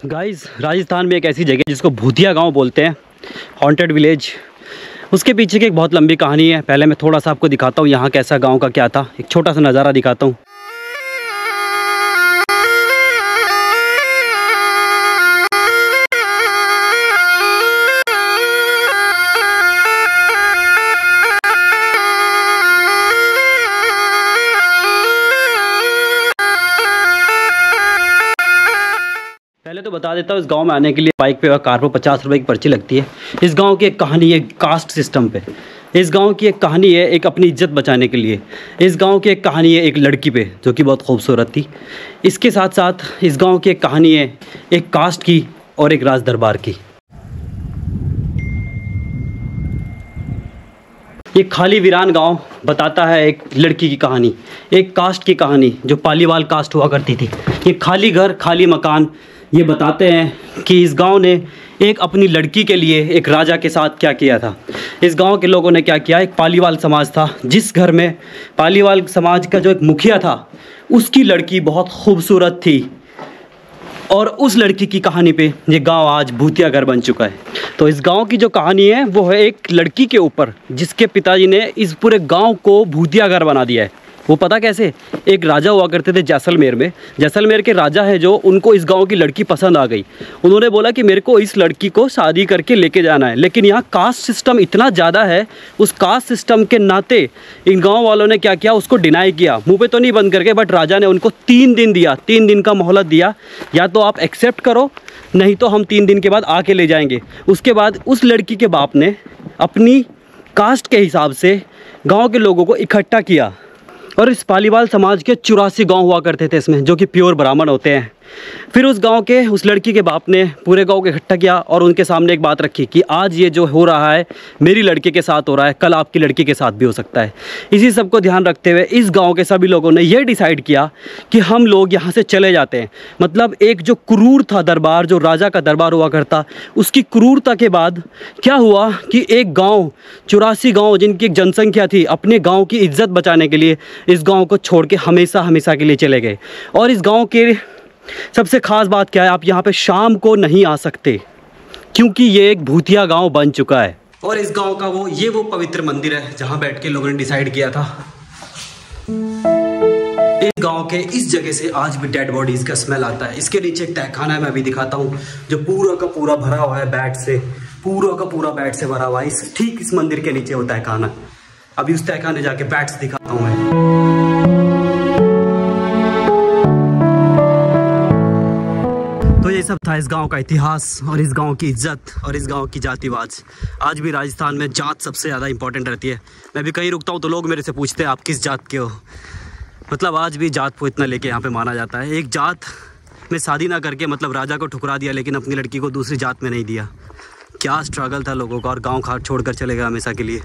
Guys, Rajasthan में एक ऐसी जगह जिसको भूतिया गांव बोलते हैं, हॉन्टेड विलेज। उसके पीछे की एक बहुत लंबी कहानी है। पहले मैं थोड़ा सा आपको दिखाता हूँ यहाँ कैसा गांव का क्या था, एक छोटा सा नज़ारा दिखाता हूँ। पहले तो बता देता हूँ, इस गांव में आने के लिए बाइक पे और कार पर 50 रुपये की पर्ची लगती है। इस गांव की एक कहानी है कास्ट सिस्टम पे। इस गांव की एक कहानी है एक अपनी इज्जत बचाने के लिए। इस गांव की एक कहानी है एक लड़की पे जो कि बहुत खूबसूरत थी। इसके साथ साथ इस गांव की एक कहानी है एक कास्ट की और एक राज दरबार की। ये खाली वीरान गांव बताता है एक लड़की की कहानी, एक कास्ट की कहानी जो पालीवाल कास्ट हुआ करती थी। ये खाली घर, खाली मकान, ये बताते हैं कि इस गांव ने एक अपनी लड़की के लिए एक राजा के साथ क्या किया था। इस गांव के लोगों ने क्या किया, एक पालीवाल समाज था जिस घर में पालीवाल समाज का जो एक मुखिया था उसकी लड़की बहुत खूबसूरत थी, और उस लड़की की कहानी पे ये गांव आज भूतिया घर बन चुका है। तो इस गांव की जो कहानी है वो है एक लड़की के ऊपर जिसके पिताजी ने इस पूरे गांव को भूतिया घर बना दिया है। वो पता कैसे, एक राजा हुआ करते थे जैसलमेर में। जैसलमेर के राजा है जो, उनको इस गांव की लड़की पसंद आ गई। उन्होंने बोला कि मेरे को इस लड़की को शादी करके लेके जाना है, लेकिन यहाँ कास्ट सिस्टम इतना ज़्यादा है, उस कास्ट सिस्टम के नाते इन गांव वालों ने क्या किया, उसको डिनाई किया। मुंह पे तो नहीं बंद करके, बट राजा ने उनको 3 दिन दिया, 3 दिन का मोहलत दिया, या तो आप एक्सेप्ट करो नहीं तो हम 3 दिन के बाद आके ले जाएंगे। उसके बाद उस लड़की के बाप ने अपनी कास्ट के हिसाब से गाँव के लोगों को इकट्ठा किया, और इस पालीवाल समाज के 84 गांव हुआ करते थे इसमें, जो कि प्योर ब्राह्मण होते हैं। फिर उस गांव के उस लड़की के बाप ने पूरे गांव को इकट्ठा किया और उनके सामने एक बात रखी कि आज ये जो हो रहा है मेरी लड़के के साथ हो रहा है, कल आपकी लड़की के साथ भी हो सकता है। इसी सब को ध्यान रखते हुए इस गांव के सभी लोगों ने यह डिसाइड किया कि हम लोग यहाँ से चले जाते हैं। मतलब एक जो क्रूर था दरबार, जो राजा का दरबार हुआ करता, उसकी क्रूरता के बाद क्या हुआ कि एक गाँव, 84 गाँव जिनकी एक जनसंख्या थी, अपने गाँव की इज्जत बचाने के लिए इस गाँव को छोड़ के हमेशा हमेशा के लिए चले गए। और इस गाँव के सबसे ख़ास बात क्या है, आप यहाँ पे शाम को नहीं आ सकते क्योंकि ये एक भूतिया गांव बन चुका है। और इस गांव का वो पवित्र मंदिर है जहाँ बैठ के लोगों ने डिसाइड किया था। इस गांव के इस जगह से आज भी डेड बॉडीज का स्मेल आता है। इसके नीचे एक तहखाना है, मैं अभी दिखाता हूँ, जो पूरा का पूरा भरा हुआ है बैट से, पूरा का पूरा बैट से भरा हुआ है। ठीक इस मंदिर के नीचे होता है तहखाना। अभी उस तहखाने जाके बैट्स दिखाता हूँ मैं। तो ये सब था इस गांव का इतिहास और इस गांव की इज्जत और इस गांव की जातिवाद। आज भी राजस्थान में जात सबसे ज़्यादा इंपॉर्टेंट रहती है। मैं भी कहीं रुकता हूँ तो लोग मेरे से पूछते हैं आप किस जात के हो। मतलब आज भी जात को इतना लेके यहाँ पे माना जाता है। एक जात में शादी ना करके मतलब राजा को ठुकरा दिया, लेकिन अपनी लड़की को दूसरी जात में नहीं दिया। क्या स्ट्रगल था लोगों का, और गाँव खाट छोड़ कर चले गए हमेशा के लिए।